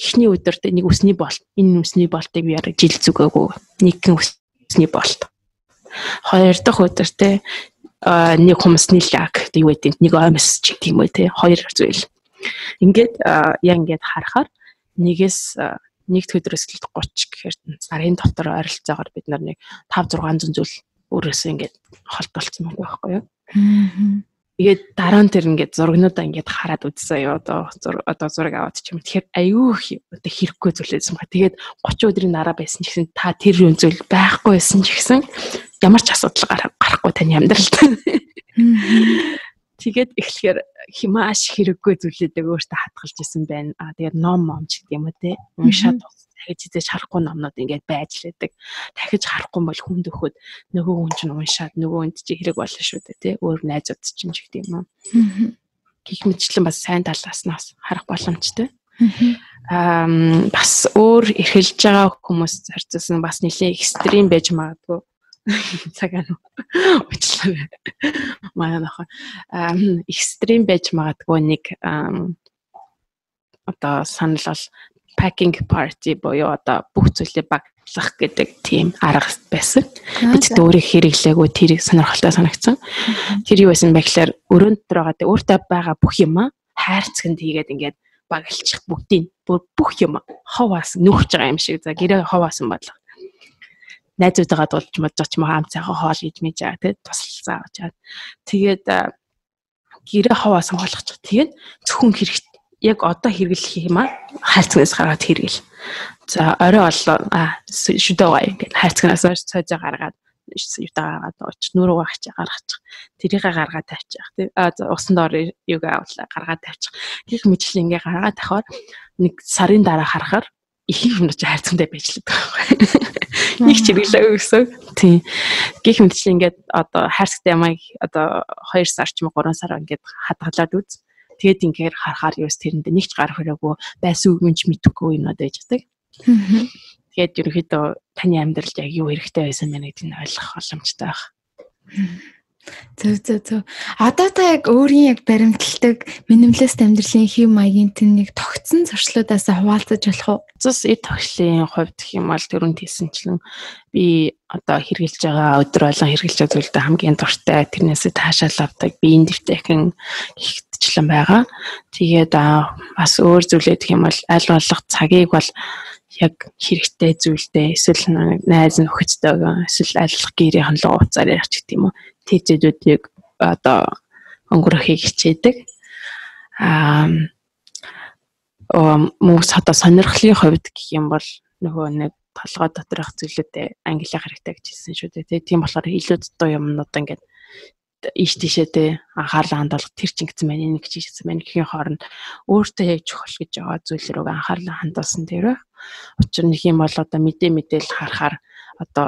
S2: Эхний өдөр те нэг үсний болт, энэ үсний болтыг би яриг жил зүгээгүй. Нэгэн үсний болт. Хоёр дахь өдөр те нэг хүмүүсний лаг юу гэдэг нэг омс ч тийм үү те хоёр зүйл. Ингээд яа ингээд харахаар нэгээс нэг өдрөөс 30 гэхээр сарын дотор ойролцоогоор бид нар нэг 5-600 зүйл өөрөөсөө ингээд холболцсон байгаа байхгүй юу. Тэгээд дараа нь тэр ингээд зургнуудаа ингээд хараад үзсэн юу одоо зураг аваад ч юм. Тэгэхээр аюу одоо хэрэггүй зүйлээсэн ба. Тэгээд 30 өдрийн дараа байсан ч гэсэн та тэр юм зүйл байхгүй байсан ч гэсэн ямар ч асуудал гарахгүй таны амьдралд. Тэгээд эхлэхээр химааш хэрэггүй зүйлүүдээ өөртөө хадгалж исэн байна. Тэгээд ном ч гэдэг юм уу те. Уншаад дахиж хийж харахгүй номнууд ингээд байж лээдэг. Дахиж харахгүй бол хүнд өгөхөд нөгөө хүн чинь уншаад нөгөө хүнд чи хэрэг болно шүү дээ те. Өөр найзууд чинь ч гэдэг юм уу. Гэх мэтчлэн бас сайн талаас нь харах боломжтой. Бас өөр эрхэлж байгаа хүмүүс зарцсан бас нэлээд экстрим байж магадгүй. Цагаан уучлаарай. Манайхаа экстрим байж магадгүй нэг одоо санал бол packing party боёо одоо бүх зүйлээ баг гэдэг тийм арга байсан. Бид өөрийг хэрэглээгүй тэрийг сонирхолтой санагдсан. Тэр юу байсан бэ гэхээр өрөөнд дээр байгаа өөртөө байгаа бүх юм хайрцагт хийгээд ингээд багалчих бүгдийн бүх юм ховоос нөхж байгаа юм шиг. За гэрээ ховоосон бодлоо. Найзуудаагаа дуулж модч маа ам цайхан хоол хийж мэж байгаа тий туслалцаа авч чаад. Тэгээд гэрээ ховоосон болгочих. Тэгээд зөвхөн хэрэгт яг одоо хэрэглэх юм хайрцагнаас гаргаад хэрэгэл. За орой оллоо шүдөөгаа ингээд хайрцагнаас цойж гаргаад юутаагаад оч нүрүү гагч гаргачих. Тэрийг гаргаад тавьчих тий. Усан доор юугаа гаргаад тавьчих. Гэх мэтлээ ингээ гаргаад тавихаар нэг сарын дараа харахаар их юм ч хайрцагтай байжлаа байхгүй. Нэг чиглэлээ гэсэн. Тий. Гэх мэтлээ ингээд одоо хайрцагтай ямаа одоо 2 сар ч юм уу 3 сар ингээд хадгалаад үз. Тэгээд ингээд харахаар юус тэрэнд нэг ч гар хүрээгүй байсан үг юмч мэдэхгүй юм надад яждаг. Тэгээд ерөнхийдөө таны амьдралд яг юу хэрэгтэй байсан мэн гэдгийг нь ойлгох боломжтой байх.
S1: Зөв. Одоо та яг өөрийн яг баримталдаг минималист амьдралын хэв маягийн тэнэг тогтсон зуршлуудаас хуваалцаж болох уу?
S2: Зөвс тогшлын хувьд гэх юм бол түрүүнд хэлсэнчлэн би одоо хэрэгжилж байгаа өдөр болгон хэрэгжилж байгаа зүйлдээ хамгийн дуртай тэрнээсээ таашаал авдаг биеийн дэвтэйхэн ихтчлэн байгаа. Тэгээд бас өөр зүйлээ гэх юм бол аль болох цагийг бол яг хэрэгтэй зүйлдээ эсвэл найз нөхөдтэйгээ эсвэл аль болох гэрийн луу уцаар ярьж гэдэг юм уу. Тэзэдүүдийг одоо өнгөрөхийг хичээдэг. Мөс одоо сонирхлын хувьд гэх юм бол нөгөө нэг толгой доторх зүйлүүдэд ангилах хэрэгтэй гэж хэлсэн шүү дээ. Тийм болохоор илүү дутуу юмнууд ингээд ийш тийшээ анхаарлаа хандуулах тэр чинь гэсэн мань нэг ч гэсэн мань гэхийн хооронд өөртөө яг чухал гэж байгаа зүйл рүү анхаарлаа хандуулсан дээр учир нь юм бол одоо мэдээл харахаар одоо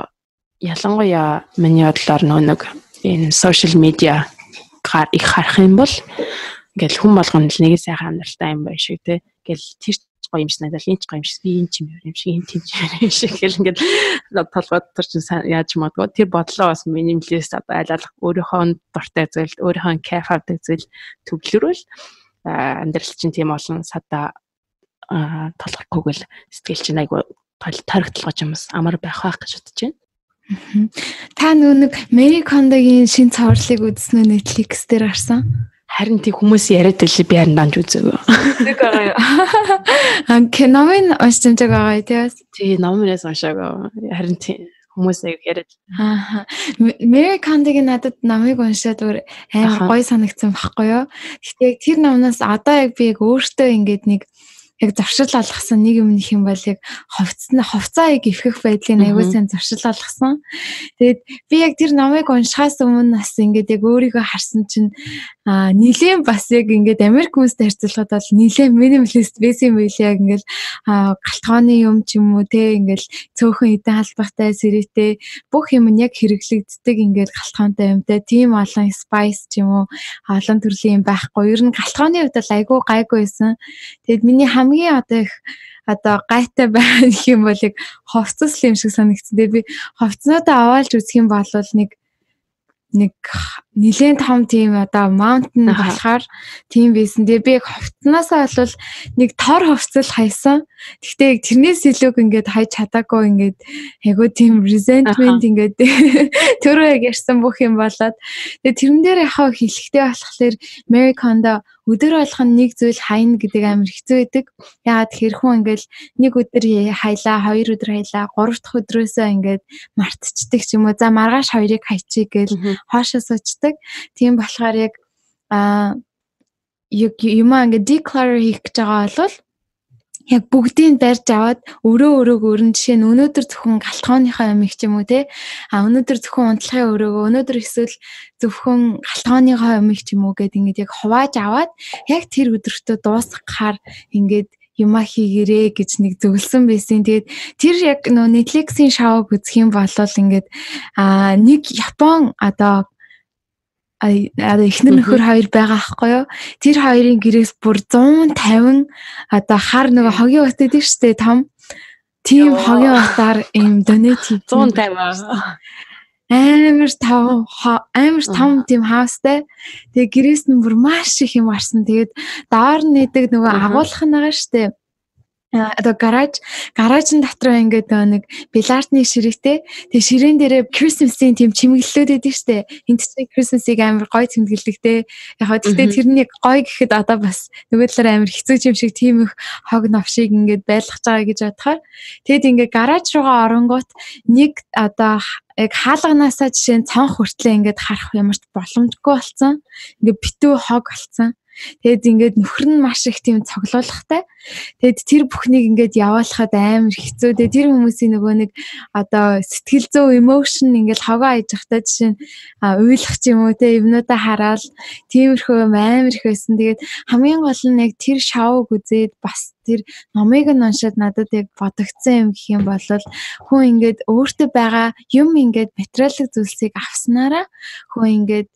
S2: ялангуяа миний бодлоор нэг энэ social media их харах юм бол ингээл хүн болгоно л нэг сайхан амьдралтай юм байна шиг тий. Ингээл тэр гоё юм шиг надад энэ ч гоё юм шиг би энэ ч юм шиг энэ тийм юм шиг гэл ингээл толгой дотор ч яаж магадгүй тэр бодлоо бас минималист одоо айлалах өөрийнхөө дуртай зүйл өөрийнхөө кайф авдаг зүйл төвлөрвөл амьдрал чинь тийм олон садаа толгойгүйгэл сэтгэл чинь айгу тархитлгаж юмс амар байх гэж бодож байна.
S1: Та нэг Мэри Кондогийн шинэ цавралыг үзсэн үү Netflix дээр гарсан?
S2: Харин тийм хүмүүс яриад байлээ би харин данж үзээгүй.
S1: Нэг байгаа юу? Киномын уншиж байгаа тийм.
S2: Тий, номоноос уншаагаа. Харин тийм хүмүүс яриад.
S1: Мэри Кондогийн надад номыг уншаад амар гоё санагдсан байхгүй юу? Гэхдээ тэр номноос одоо яг би яг өөртөө ингээд нэг яг зуршил алгасан нэг юм нэх юм бол яг ховцоо яг ивхэх байдлын аягүй сайн зуршил алгасан. Тэгээд би яг тэр номыг уншихаас өмнө бас ингээд яг өөрийгөө харсан чинь нилийн бас яг ингээд Америк хүмүүстэй харьцуулахад бол нилийн минималист байсан юм билээ яг ингээд галтгооны юм ч юм уу те ингээд цөөхөн эдэн халбахтай сэрэтэй бүх юм нь яг хэрэглэгддэг ингээд галтгоонтой юмтай тийм олон спайс ч юм уу олон төрлийн юм байхгүй. Ер нь галтгооны хувьд бол айгүй гайгүй байсан. Тэгэд миний хамгийн одоо их гайтай байх юм бол яг ховцос юм шиг санагдсан. Тэгээ би ховцнуудаа аваалж үзэх юм бол нэг нэлээд том тийм одоо маунтин болохоор тийм байсан. Тэгээ би яг ховцнаасаа бол нэг тор ховцол хайсан. Гэхдээ яг тэрнээс илүү ингээд хайж чадаагүй ингээд айгуу тийм resentment ингээд төрөө яг ярьсан бүх юм болоод тэгээ тэрэн дээр яхаа хэлэхтэй болохоор Мэри Кондо өдөр болгон нэг зүйл хайна гэдэг амар хэцүү байдаг. Яагаад тэр хүн ингээд нэг өдөр хайлаа, 2 өдөр хайлаа, 3 дахь өдрөөсөө ингээд мартчихдаг ч юм уу. За маргааш 2-ыг хайчих гээл хоошоо суучдаг. Тийм болохоор яг юм ингээд declutter хийх гэж байгаа бол яг бүгдийг барьж аваад өөрөө жишээ нь өнөөдөр зөвхөн галтгооныхоо юм их ч юм уу те өнөөдөр зөвхөн унтлагын өрөөгөө өнөөдөр эсвэл зөвхөн галтгооныхоо юм их ч юм уу гэд ингээд яг хувааж аваад яг тэр өдөртөө дуусгахаар ингээд юма хийгэрээ гэж нэг зөвлөсөн байсан. Тэгээд тэр яг нөө Netflix-ийн шоуг үзэх юм бол ингээд нэг Япон одоо эхнэр нөхөр хоёр байгаа байхгүй юу? Тэр хоёрын гэрээс бүр 150 одоо хар нөгөө хогийн бат гэдэг штэ том. Тийм хогийн батаар им донет
S2: 150
S1: амар том тийм хаустай. Тэгээ гэрээс нь бүр маш их юм арсан. Тэгээд даваар нэдэг нөгөө агуулах нь байгаа штэ.
S3: Одоо гаражын дотроо ингээд нэг бильярдны ширээтэй. Тэгээ ширээн дээрээ Christmas-ийн тийм чимэглэлүүд байдаг штэ. Энд чинь Christmas-ийг амар гоё тэмдэглэдэг те. Яг хаа гэхдээ тэрний гоё гэхэд одоо бас нөгөө талаар амар хэцүү юм шиг тийм их хог новшиг ингээд байлгаж байгаа гэж бодохоор. Тэгэд ингээд гараж руугаа оронгууд нэг одоо яг хаалганаасаа жишээ нь цонх хүртлээ ингээд харах ямар ч боломжгүй болсон. Ингээд битүү хог болсон. Тэгэд ингээд нөхөр нь маш их тийм цоглуулгатай. Тэгэд тэр бүхнийг ингээд явуулахад амар хэцүү. Тэгээд тэр хүмүүсийн нөгөө нэг одоо сэтгэл зүй emotion ингээд хогоо хийж явахдаа жишээ нь уйлах ч юм уу те юмнуудаа хараад тиймэрхүү амар их байсан. Тэгээд хамгийн гол нь яг тэр шоуг үзээд бас тэр номыг нь уншаад надад яг бодогдсон юм гэх юм бол хүн ингээд өөртөө байгаа юм ингээд материалын зүйлсийг авснараа хүн ингээд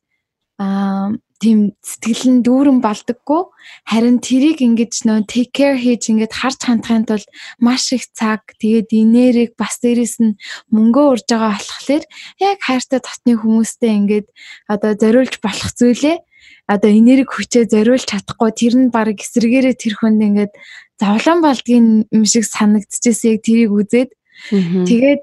S3: тийм сэтгэл нь дүүрэн болдоггүй харин тэрийг ингэж нөө take care хийж ингэж харж хандахын тулд маш их цаг тэгээд энерги бас дээрэс нь мөнгөө урж байгаа болохоор яг хайртай татны хүмүүстэй ингэж одоо зориулж болох зүйлээ одоо энерги хүчээ зориулж чадахгүй тэр нь баг эсрэгээрээ тэр хүнд ингэж зовлон болдгийн юм шиг санагдчихсэн яг тэрийг үзээд тэгээд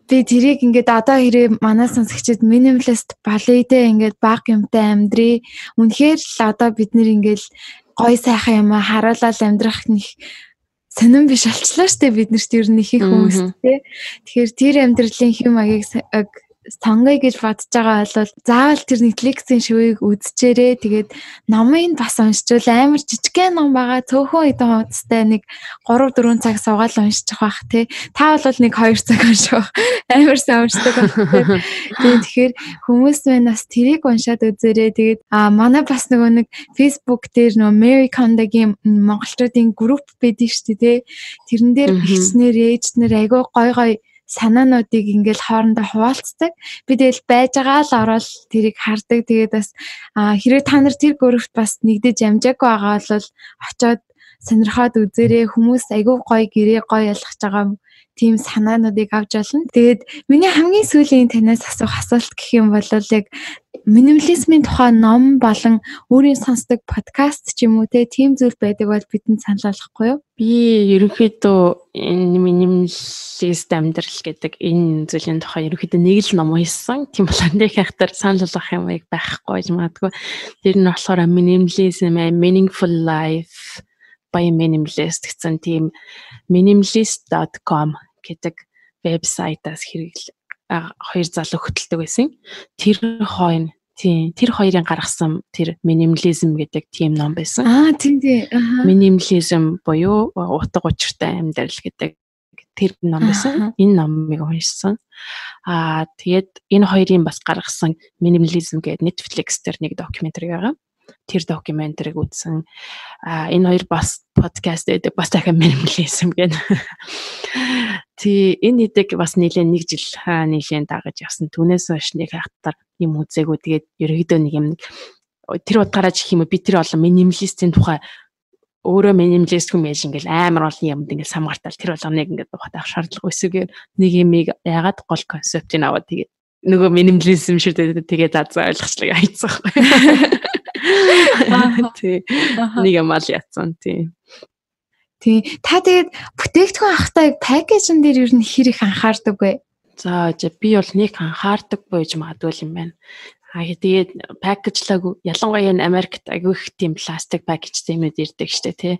S3: би тэрийг ингээд одоо хэрэг манай сонсогчид минималист балетэ ингээд баг юмтай амьдрий. Үнэхээр л одоо бид нэр ингээд гой сайхан юм харуулаад амьдрах нэг сонирн биш болчлаа штэ бид нарт ер нь их хүмүүстэй. Тэгэхээр тэр амьдралын хэм маягийг сонгоё гэж бодож байгаа бол заавал тэр Netflix-ийн шоуийг үзчихээрээ тэгээд номыг бас уншчихвал амар жижигхэн ном байгаа цөөхөн хэдэн хуудастай нэг 3-4 цаг суугаад уншчих бах тий. Та бол нэг 2 цаг унших амар сайн уншдаг байх. Тэгэхээр хүмүүс маань бас тэрийг уншаад үзээрэй. Тэгээд манай бас нөгөө нэг Facebook дээр нөгөө Mary Kondo-гийн монголчуудын групп байдаг шүү дээ тий. Тэрэн дээр бичснээр ээжнэр айгүй гой санаануудыг ингээл хоорондоо хуваалцдаг. Би тэгэл байж байгаа л ороод тэрийг хардаг. Тэгээд бас хэрэг та нар тэр группт бас нэгдэж амжаагүй байгаа бол очоод сонирхоод үзээрэй. Хүмүүс айгүй гоё гэрээ гоё ялгаж байгаа тийм санаануудыг авч олно. Тэгээд миний хамгийн сүүлийн танаас асуух асуулт гэх юм бол яг минимализмын тухай ном болон өөрийн сонсдог подкаст ч юм уу тийм зүйл байдаг бол бидэнд санал болгохгүй юу?
S2: Би ерөнхийдөө энэ минималист амьдрал гэдэг энэ зүйлийн тухай ерөнхийдөө нэг л ном уншсан. Тийм бол нэг хахтар санал болгох юм байхгүй гэж магадгүй. Тэр нь болохоор minimalism and meaningful life by minimalist гэсэн тийм minimalist.com гэдэг вебсайтаас хэрэглээ. 2 залуу хөтэлдэг байсан. Тэр хоёрын гаргасан тэр минимализм гэдэг тийм ном байсан.
S3: Тийм.
S2: Минимализм буюу утга учиртай амьдрал гэдэг тэр ном байсан. Энэ номыг уншсан. Тэгээд энэ хоёрын бас гаргасан минимализм гэдэг Netflix дээр нэг докюментари байгаа. Тэр докюментарийг үзсэн. Энэ хоёр бас подкаст гэдэг бас дахин минимализм гэдэг. Энэ хэдэг бас нэлээд нэг жил нэлээд дагаж явсан. Түүнээс хойш нэг хахтар юм үзээгүй. Тэгээд ерөөдөө нэг юм тэр удаараа жих юм би тэр олон минималистийн тухай өөрөө минималист хүн байж ингээл амар олон юмд ингээл самгаартал тэр болгоныг ингээд ухаах шаардлага эсвэл нэг юмыг яагаад гол концептыг аваад тэгээд нөгөө минимализм шиг тэгээд заа ойлгочлаа хайцсан. Нэг юм ал яцсан тий.
S3: Та тэгээд бүтээгдэхүүн авахтаа яг пакэжн дээр ер нь хэр их анхаардаг вэ?
S2: За би бол нэг анхаардаг байж магадгүй юм байна. Тэгээд пакэжлаг ялангуяа энэ Америкт айгүй их тийм пластик пакэжтэй юмуд ирдэг штэ тий.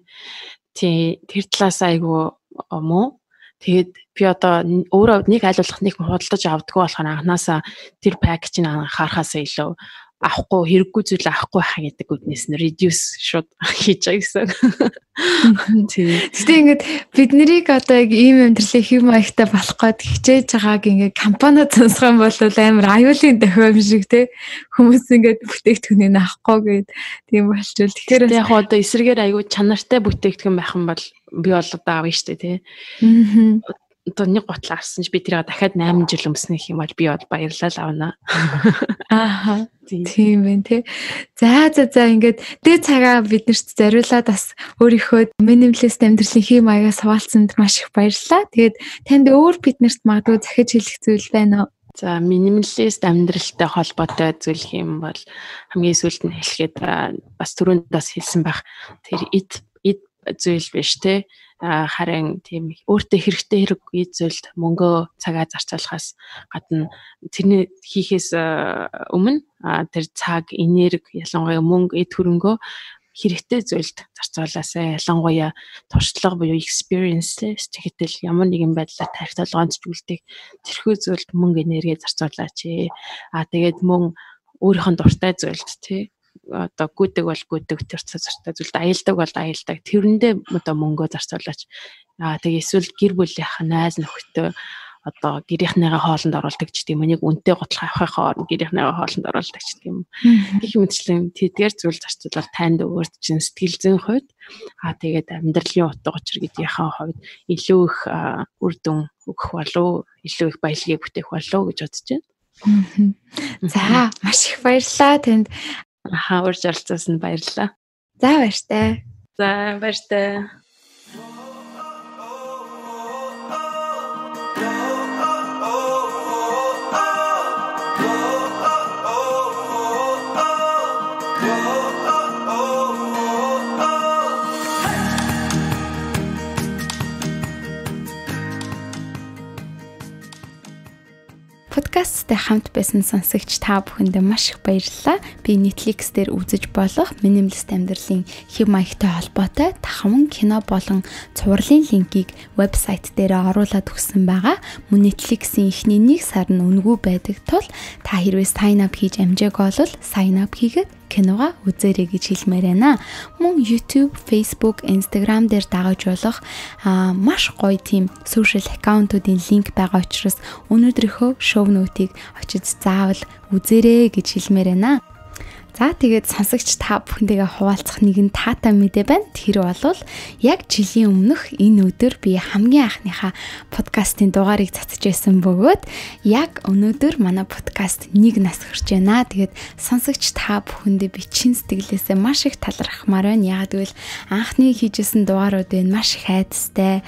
S2: Тэр талаас айгүй муу. Тэгээд би одоо өөрөө нэг айлуулах нэг худалдаж авдаггүй болохоор анханасаа тэр пакэжийг анхаарахаас илүү авахгүй хэрэггүй зүйл авахгүй хаа гэдэг үднээс нь reduce шууд хийж байгаа гэсэн.
S3: Тэгтээ ингээд бид нарыг одоо яг ийм амьдралын хэв маягтай болох гээд хичээж байгааг ингээд компаниуд сонсох юм бол амар аюулын дохио юм шиг те хүмүүс ингээд бүтээгдэхүүнийг авахгүй гээд тийм болчихвол тэгэхээр
S2: яг одоо эсрэгээр аюул чанартай бүтээгдэхүүн байх юм бол би бол одоо авна штэ те. Одоо нэг гутал авсан чи би тэрийг дахиад 8 жил өмснөх юм бол би бол баярлал авна.
S3: Тийм байна тий. За ингээд дээд цагаа биднэрт зориулаад бас өөрийнхөө минималист амьдралын хэм маягаас хуваалцсанд маш их баярлалаа. Тэгээд танд өөр биднэрт магадгүй захиж хэлэх зүйл байна уу?
S2: За минималист амьдралтай холбоотой зүйл юм бол хамгийн сүүлд нь хэлэхэд бас түрүүнд бас хэлсэн байх тэр эд зүйл биш те. харин тийм өөртөө хэрэгтэй хэрэггүй зүйлд мөнгөө цагаа зарцуулахаас гадна тэрний хийхээс өмнө тэр цаг, энерги, ялангуяа мөнгө, эд хөрөнгөө хэрэгтэй зүйлд зарцуулаасай. Ялангуяа туршлага буюу experience сэтгэл ямар нэгэн байдлаар тарих толгоонд зүйлдэг тэрхүү зүйлд мөнгө, энерги зарцуулаач. Тэгээд мөн өөрийнх нь дуртай зүйлд тий одоо гүдэг бол гүдэг, төрцөө зартай зүйлд аялдаг бол аялдаг. Тэрэндээ одоо мөнгөө зарцуулаач. Тэгээ эсвэл гэр бүлийнх найз нөхдөд одоо гэрийнхнийгээ хоолнд оруулдаг ч гэдэм нэг үнэтэй готлох авахынхаа орн гэрийнхнийгээ хоолнд оруулдаг ч гэдэм гэх мэтчлэн тэдгээр зүйл зарцуулаад танд өөрт чинь сэтгэл зүйн хувьд тэгээд амьдралын утга учир гэдгийнхаа хувьд илүү их үр дүн өгөх болов, илүү их баялагийг бүтээх болов гэж бодож байна.
S3: За маш их баярлалаа танд.
S2: Урьж оролцсон баярлалаа.
S3: За баяртай.
S2: За баяртай.
S1: Подкасттай хамт байсан сонсогч та бүхэндээ маш их баярлалаа. Би Netflix дээр үзэж болох минималист амьдралын хэв маягтай холбоотой таван кино болон цувралын линкийг вебсайт дээр оруулаад өгсөн байгаа. Мөн Netflix-ийн эхний 1 сар нь үнэгүй байдаг тул та хэрвээ sign up хийж амжаагүй бол sign up хийгээд киногаа үзээрэй гэж хэлмээр байна. Мөн YouTube, Facebook, Instagram дээр дагаж болох маш гоё тийм social account-уудын линк байгаа учраас өнөөдрийнхөө show note-ийг очиж заавал үзээрэй гэж хэлмээр байна. За тэгээд сонсогч та бүхэндээ хуваалцах нэгэн таатай мэдээ байна. Тэр бол яг жилийн өмнөх энэ өдөр би хамгийн анхныхаа подкастын дугаарыг цацж байсан бөгөөд яг өнөөдөр манай подкаст 1 нас хүрч байна. Тэгээд сонсогч та бүхэндээ би чин сэтгэлээсээ маш их талархмаар байна. Яг гэвэл анхны хийжсэн дугаарууд энэ маш их айдастай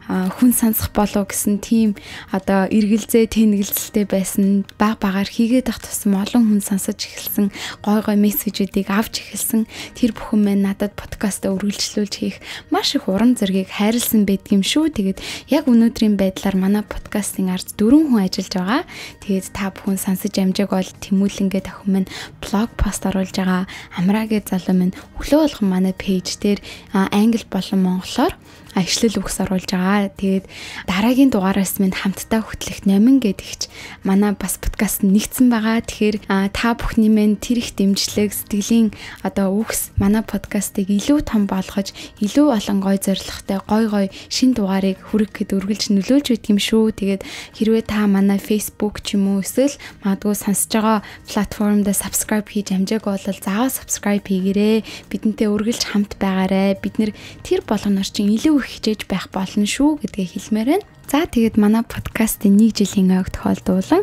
S1: хүн сонсох болов гэсэн тийм одоо эргэлзээ тэнэгэлзэлтэй байсан багаар хийгээд ах тусам олон хүн сонсож эхэлсэн гой мессежүүдийг авч эхэлсэн тэр бүхэн маань надад подкастаа үргэлжлүүлж хийх маш их урам зориг хайрлсан байдгийм шүү. Тэгээд яг өнөөдрийн байдлаар манай подкастын ард 4 хүн ажиллаж байгаа. Тэгээд та бүхэн сонсож амжааг бол Тэмүүлэнгээ тахин маань блог пост оруулж байгаа. Амраагээ залуу маань өглөө болгон манай пэйж дээр англи болон монголоор ашлал үгс оруулж байгаа. Тэгээд дараагийн дугаараас минь хамтдаа хөтлөх 8 гэдэгч манай бас подкаст нэгдсэн байгаа. Тэгэхээр та бүхний минь тэр их дэмжлэг сэтгэлийн одоо үгс манай подкастыг илүү том болгож илүү олон гой зорилготой гой шин дугаарыг хүргэхэд үргэлж нөлөөлж өгдөг юм шүү. Тэгээд хэрвээ та манай Facebook ч юм уу эсвэл магадгүй сонсож байгаа платформдоо subscribe хийж амжаагүй бол заавал subscribe хийгээрэй. Бидэнтэй үргэлж хамт байгаарай. Бид нэр тэр болгоноор чинь илүү хичээж байх болно шүү гэдгийг хэлмээр байна. За тэгээд манай подкастын 1 жилийн ойг тохиолдуулан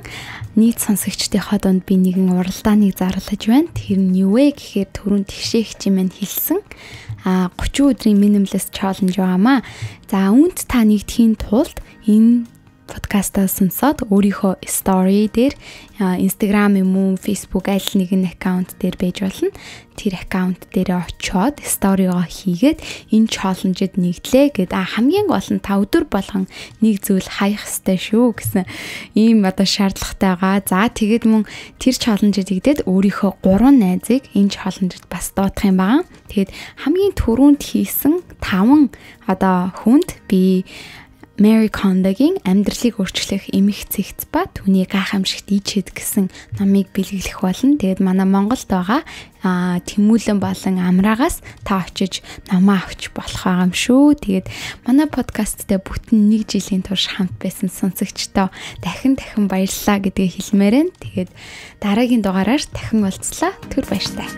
S1: нийт сонсогчдынхоо донд би нэгэн уралдааныг зарлаж байна. Тэр нь юу вэ гэхээр түрүүн тэгшээгч юм хэлсэн 30 өдрийн minimalist challenge байгаамаа. За үүнд та нэгдэхийн тулд энэ подкастаа сонсоод өөрийнхөө story дээр Instagram юм уу Facebook аль нэгэн аккаунт дээр байж болно. Тэр аккаунт дээр очиод story-го хийгээд энэ challenge-д нэгдлээ гэд хамгийн гол нь та өдөр болгон нэг зүйл хаях ёстой шүү гэсэн ийм одоо шаардлагатай байгаа. За тэгээд мөн тэр challenge-д игдээд өөрийнхөө 3 найзыг энэ challenge-д бас дуудах юм байна. Тэгээд хамгийн түрүүнд хийсэн 5 одоо хүнд би Mary Kondoгийн амьдралыг өөрчлөх эмх цэгц ба түүний гайхамшигт ичэд гэсэн номыг бэлгэлэх болно. Тэгээд манай Монголд байгаа Тэмүүлэн болон Амраагаас та очиж номоо авч болох юм шүү. Тэгээд манай подкасттай бүтэн 1 жилийн турш хамт байсан сонсогчдоо дахин баярлалаа гэдгийг хэлмээр байна. Тэгээд дараагийн дугаараар дахин уулзлаа. Түр баяртай.